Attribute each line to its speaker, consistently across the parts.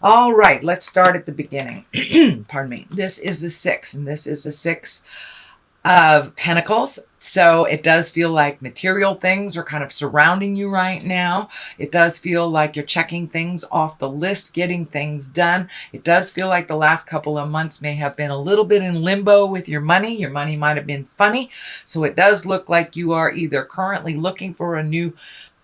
Speaker 1: All right, let's start at the beginning. Pardon me. This is the 6, and this is the 6 of Pentacles. So it does feel like material things are kind of surrounding you right now. It does feel like you're checking things off the list, getting things done. It does feel like the last couple of months may have been a little bit in limbo with your money. Your money might have been funny. So it does look like you are either currently looking for a new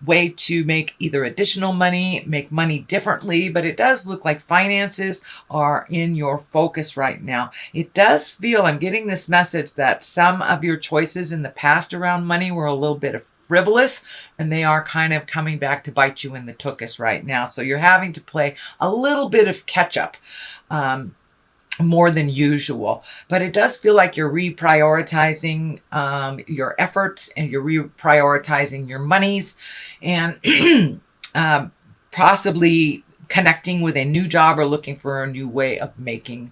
Speaker 1: way to make either additional money, make money differently, but it does look like finances are in your focus right now. It does feel, I'm getting this message that some of your choices in the past around money were a little bit frivolous, and they are kind of coming back to bite you in the tuchus right now. So you're having to play a little bit of catch up. More than usual, but it does feel like you're reprioritizing your efforts, and you're reprioritizing your monies, and possibly connecting with a new job or looking for a new way of making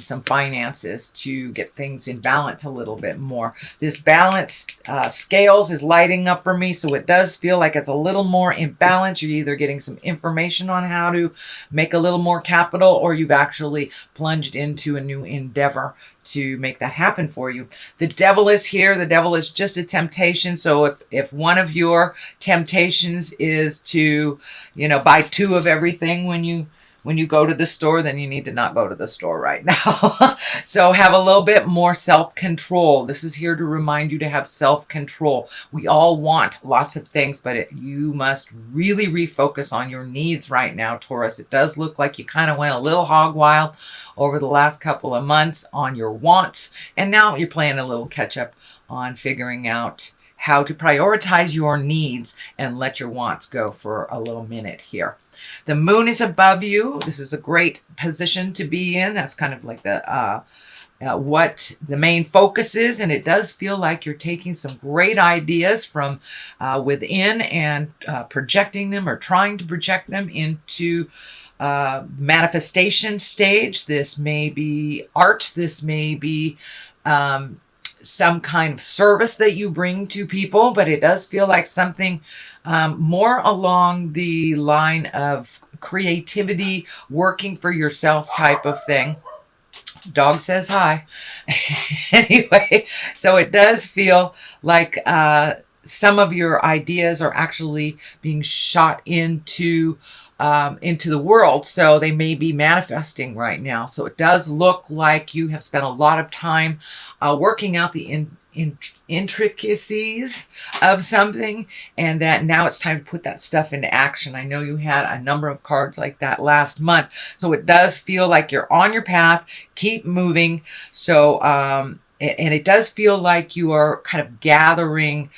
Speaker 1: some finances to get things in balance a little bit more. This balance scales is lighting up for me, so it does feel like it's a little more in balance. You're either getting some information on how to make a little more capital, or you've actually plunged into a new endeavor to make that happen for you. The devil is here. The devil is just a temptation. So if one of your temptations is to, buy 2 of everything when you go to the store, then you need to not go to the store right now. So have a little bit more self-control. This is here to remind you to have self-control. We all want lots of things, but you must really refocus on your needs right now, Taurus. It does look like you kind of went a little hog wild over the last couple of months on your wants, and now you're playing a little catch up on figuring out how to prioritize your needs and let your wants go for a little minute here. The moon is above you. This is a great position to be in. That's kind of like the what the main focus is, and it does feel like you're taking some great ideas from within and projecting them, or trying to project them into manifestation stage. This may be art. This may be some kind of service that you bring to people, but it does feel like something more along the line of creativity, working for yourself type of thing. Dog says hi. Anyway, so it does feel like some of your ideas are actually being shot into the world, so they may be manifesting right now. So it does look like you have spent a lot of time working out the intricacies of something, and that now it's time to put that stuff into action. I know you had a number of cards like that last month, so it does feel like you're on your path. Keep moving. So and it does feel like you are kind of gathering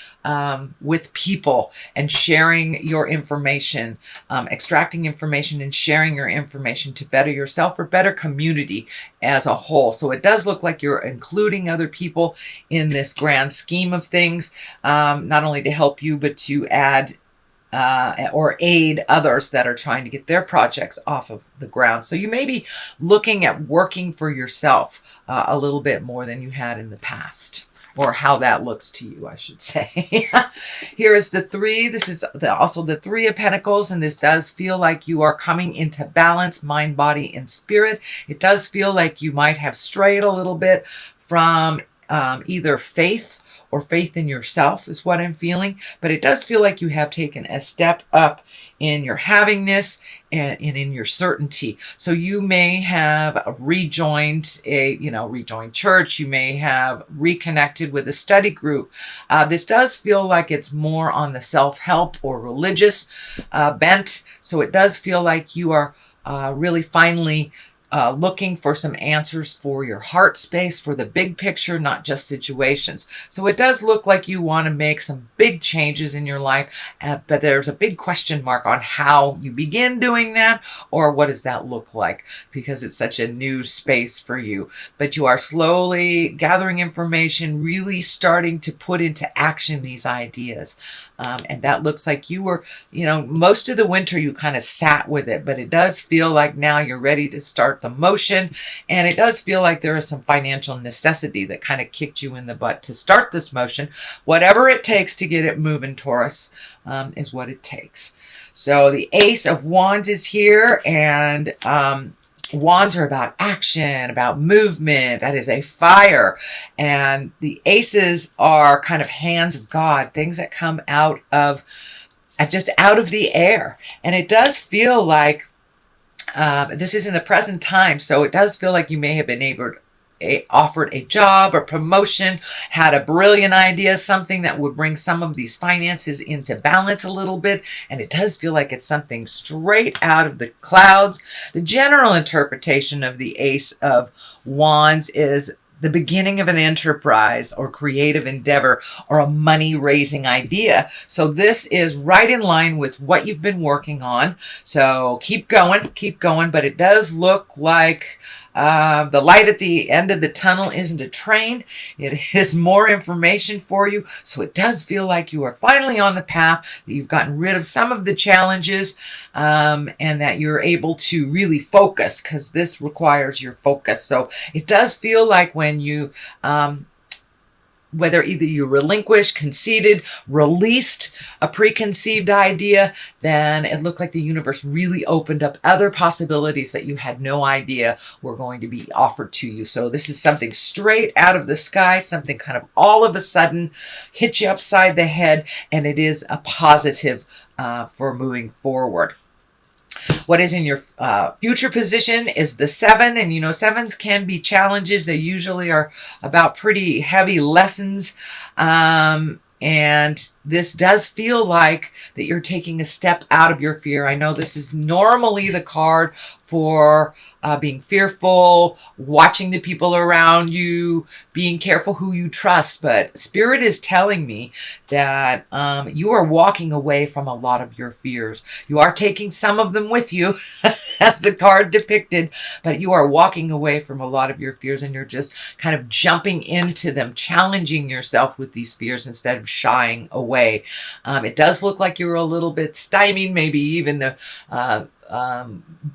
Speaker 1: with people and sharing your information, extracting information and sharing your information to better yourself or better community as a whole. So it does look like you're including other people in this grand scheme of things, not only to help you, but to add or aid others that are trying to get their projects off of the ground. So you may be looking at working for yourself a little bit more than you had in the past, or how that looks to you, I should say. Here is the 3. This is also the 3 of Pentacles, and this does feel like you are coming into balance, mind, body, and spirit. It does feel like you might have strayed a little bit from either faith or faith in yourself is what I'm feeling. But it does feel like you have taken a step up in your havingness and in your certainty. So you may have rejoined rejoined church. You may have reconnected with a study group. This does feel like it's more on the self-help or religious bent. So it does feel like you are really finally looking for some answers for your heart space, for the big picture, not just situations. So it does look like you want to make some big changes in your life, but there's a big question mark on how you begin doing that, or what does that look like, because it's such a new space for you. But you are slowly gathering information, really starting to put into action these ideas. And that looks like you were, most of the winter you kind of sat with it, but it does feel like now you're ready to start the motion. And it does feel like there is some financial necessity that kind of kicked you in the butt to start this motion. Whatever it takes to get it moving, Taurus, is what it takes. So the Ace of Wands is here, and wands are about action, about movement. That is a fire. And the aces are kind of hands of God, things that come out of just out of the air. And it does feel like this is in the present time, so it does feel like you may have been offered a job or promotion, had a brilliant idea, something that would bring some of these finances into balance a little bit, and it does feel like it's something straight out of the clouds. The general interpretation of the Ace of Wands is the beginning of an enterprise or creative endeavor or a money-raising idea. So this is right in line with what you've been working on. So keep going, but it does look like the light at the end of the tunnel isn't a train. It is more information for you. So it does feel like you are finally on the path, that you've gotten rid of some of the challenges, and that you're able to really focus, because this requires your focus. So it does feel like when you whether either you relinquished, conceded, released a preconceived idea, then it looked like the universe really opened up other possibilities that you had no idea were going to be offered to you. So this is something straight out of the sky, something kind of all of a sudden hit you upside the head, and it is a positive for moving forward. What is in your future position is the 7. And you know, 7s can be challenges. They usually are about pretty heavy lessons. And this does feel like that you're taking a step out of your fear. I know this is normally the card for being fearful, watching the people around you, being careful who you trust. But Spirit is telling me that you are walking away from a lot of your fears. You are taking some of them with you, as the card depicted, but you are walking away from a lot of your fears, and you're just kind of jumping into them, challenging yourself with these fears instead of shying away. It does look like you're a little bit stymied, maybe even the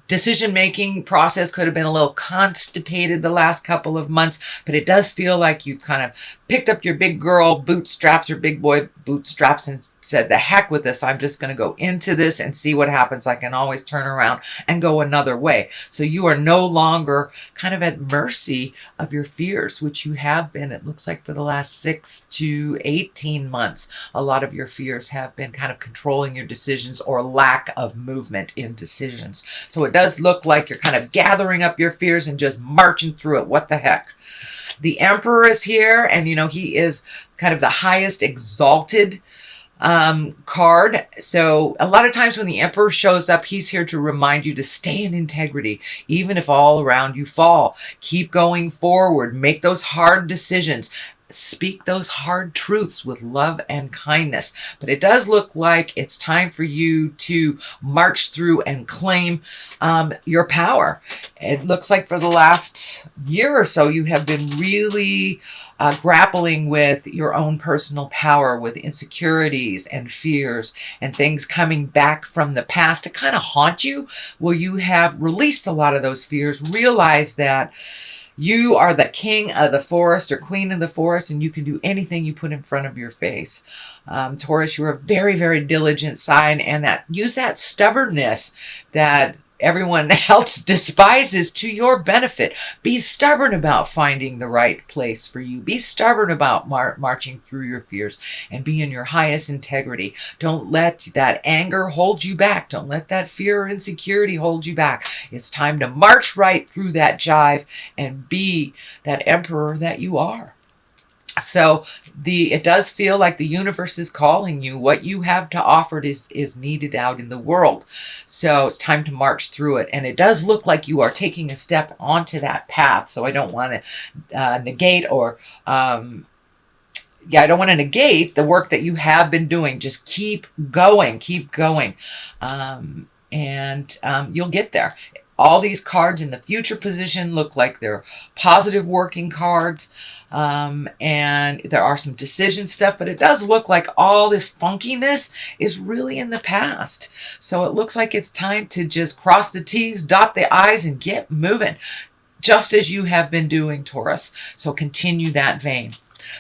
Speaker 1: decision-making process could have been a little constipated the last couple of months, but it does feel like you kind of picked up your big girl bootstraps or big boy bootstraps and said, the heck with this, I'm just going to go into this and see what happens. I can always turn around and go another way. So you are no longer kind of at mercy of your fears, which you have been, it looks like, for the last 6 to 18 months. A lot of your fears have been kind of controlling your decisions or lack of movement in decisions. So it does look like you're kind of gathering up your fears and just marching through it. What the heck? The Emperor is here, and you know, he is kind of the highest exalted card. So a lot of times when the Emperor shows up, he's here to remind you to stay in integrity, even if all around you fall. Keep going forward. Make those hard decisions. Speak those hard truths with love and kindness. But it does look like it's time for you to march through and claim your power. It looks like for the last year or so, you have been really grappling with your own personal power, with insecurities and fears and things coming back from the past to kind of haunt you. Well, you have released a lot of those fears, realize that you are the king of the forest or queen of the forest, and you can do anything you put in front of your face. Taurus, you're a very, very diligent sign, and use that stubbornness that everyone else despises to your benefit. Be stubborn about finding the right place for you. Be stubborn about marching through your fears and be in your highest integrity. Don't let that anger hold you back. Don't let that fear or insecurity hold you back. It's time to march right through that jive and be that emperor that you are. So it does feel like the universe is calling you. What you have to offer is needed out in the world. So it's time to march through it. And it does look like you are taking a step onto that path. So I don't want to negate or I don't want to negate the work that you have been doing. Just keep going, and you'll get there. All these cards in the future position look like they're positive working cards. And there are some decision stuff, but it does look like all this funkiness is really in the past. So it looks like it's time to just cross the T's, dot the I's, and get moving, just as you have been doing, Taurus. So continue that vein.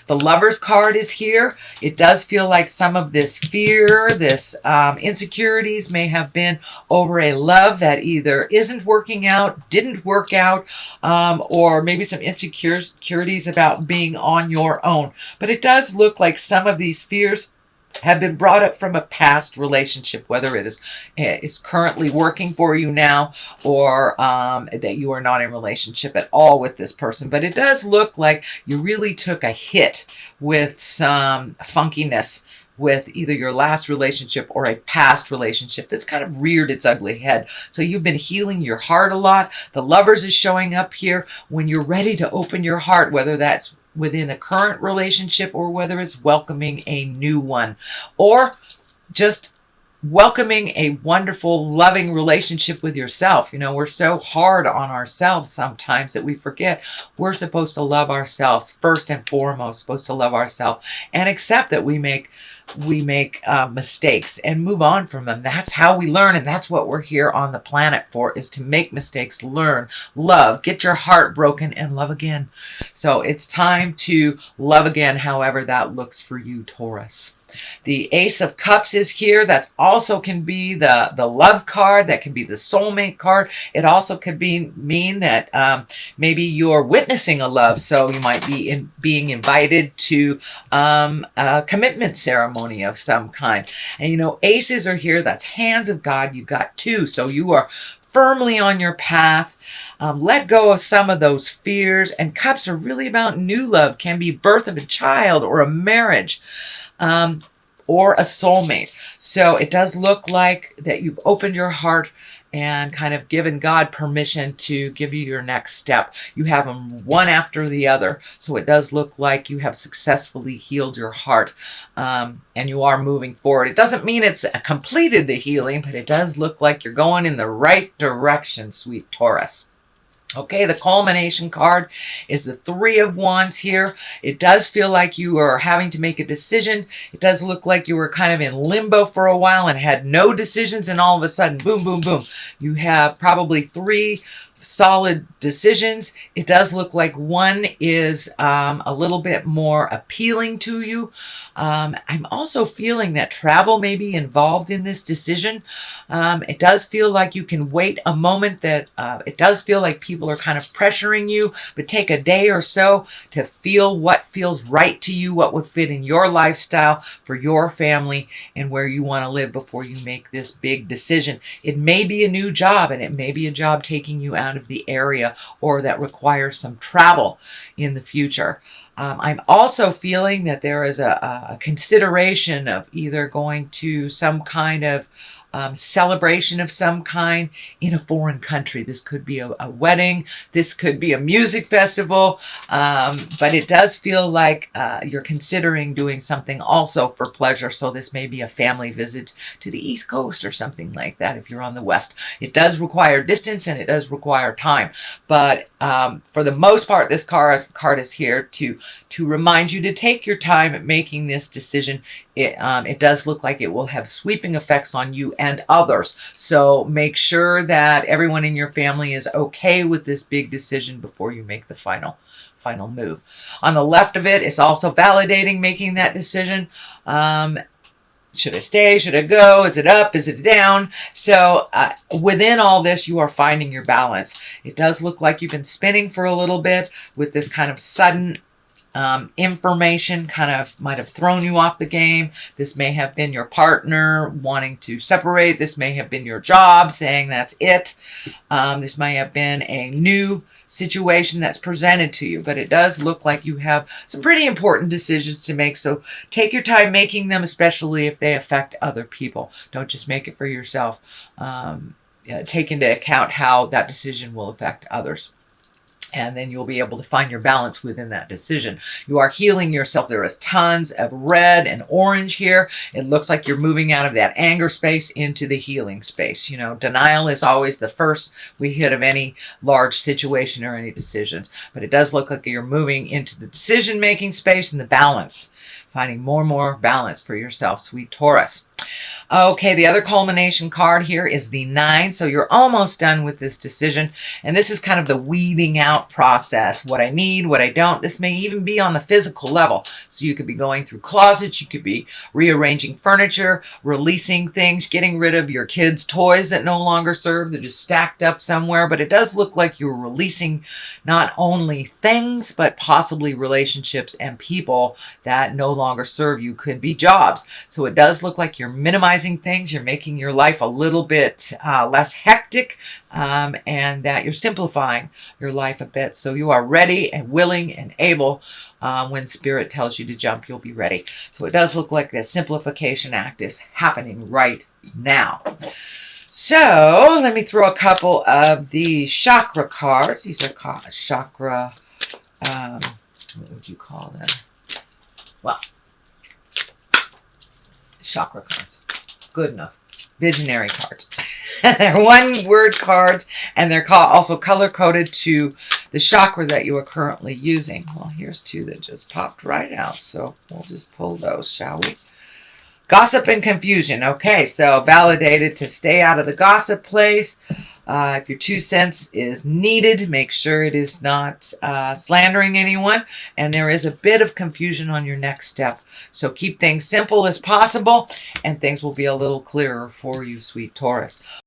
Speaker 1: The Lovers card is here. It does feel like some of this fear, this insecurities may have been over a love that either isn't working out, didn't work out, or maybe some insecurities about being on your own. But it does look like some of these fears have been brought up from a past relationship, whether it is currently working for you now, or that you are not in relationship at all with this person. But it does look like you really took a hit with some funkiness with either your last relationship or a past relationship that's kind of reared its ugly head. So you've been healing your heart a lot. The Lovers is showing up here when you're ready to open your heart, whether that's within a current relationship or whether it's welcoming a new one, or just welcoming a wonderful, loving relationship with yourself. You know, we're so hard on ourselves sometimes that we forget we're supposed to love ourselves first and foremost, supposed to love ourselves and accept that we make mistakes and move on from them. That's how we learn, and that's what we're here on the planet for, is to make mistakes, learn, love, get your heart broken, and love again. So it's time to love again, however that looks for you, Taurus. The Ace of Cups is here. That's also can be the love card. That can be the soulmate card. It also could mean that maybe you're witnessing a love. So you might be being invited to a commitment ceremony of some kind. And you know, aces are here. That's hands of God. You've got two. So you are firmly on your path. Let go of some of those fears. And cups are really about new love. Can be birth of a child or a marriage. Or a soulmate. So it does look like that you've opened your heart and kind of given God permission to give you your next step. You have them one after the other. So it does look like you have successfully healed your heart, and you are moving forward. It doesn't mean it's completed the healing, but it does look like you're going in the right direction, sweet Taurus. Okay, the culmination card is the Three of Wands here. It does feel like you are having to make a decision. It does look like you were kind of in limbo for a while and had no decisions, and all of a sudden, boom, boom, boom. You have probably three solid decisions. It does look like one is a little bit more appealing to you. I'm also feeling that travel may be involved in this decision. It does feel like you can wait a moment, that it does feel like people are kind of pressuring you, but take a day or so to feel what feels right to you, what would fit in your lifestyle for your family and where you want to live before you make this big decision. It may be a new job, and it may be a job taking you out of the area, or that requires some travel in the future. I'm also feeling that there is a consideration of either going to some kind of celebration of some kind in a foreign country. This could be a wedding. This could be a music festival. But it does feel like you're considering doing something also for pleasure. So this may be a family visit to the East Coast or something like that if you're on the West. It does require distance, and it does require time. But for the most part, this card is here to remind you to take your time at making this decision. It does look like it will have sweeping effects on you and others. So make sure that everyone in your family is okay with this big decision before you make the final move. On the left of it, it's also validating making that decision. Should I stay? Should I go? Is it up? Is it down? So within all this, you are finding your balance. It does look like you've been spinning for a little bit with this kind of sudden information, kind of might have thrown you off the game. This may have been your partner wanting to separate. This may have been your job saying that's it. This may have been a new situation that's presented to you, but it does look like you have some pretty important decisions to make. So take your time making them, especially if they affect other people. Don't just make it for yourself. Take into account how that decision will affect others. And then you'll be able to find your balance within that decision. You are healing yourself. There is tons of red and orange here. It looks like you're moving out of that anger space into the healing space. You know, denial is always the first we hit of any large situation or any decisions. But it does look like you're moving into the decision-making space and the balance. Finding more and more balance for yourself, sweet Taurus. Okay, the other culmination card here is the 9. So you're almost done with this decision. And this is kind of the weeding out process. What I need, what I don't. This may even be on the physical level. So you could be going through closets. You could be rearranging furniture, releasing things, getting rid of your kids' toys that no longer serve. They're just stacked up somewhere. But it does look like you're releasing not only things, but possibly relationships and people that no longer serve you. Could be jobs. So it does look like you're minimizing things, you're making your life a little bit less hectic, and that you're simplifying your life a bit. So you are ready and willing and able. When Spirit tells you to jump, you'll be ready. So it does look like the simplification act is happening right now. So let me throw a couple of the chakra cards. These are chakra, what would you call them? Well, chakra cards. Good enough. Visionary cards. They're one-word cards, and they're also color-coded to the chakra that you are currently using. Well, here's 2 that just popped right out, so we'll just pull those, shall we? Gossip and confusion. Okay, so validated to stay out of the gossip place. If your 2 cents is needed, make sure it is not slandering anyone. And there is a bit of confusion on your next step. So keep things simple as possible, and things will be a little clearer for you, sweet Taurus.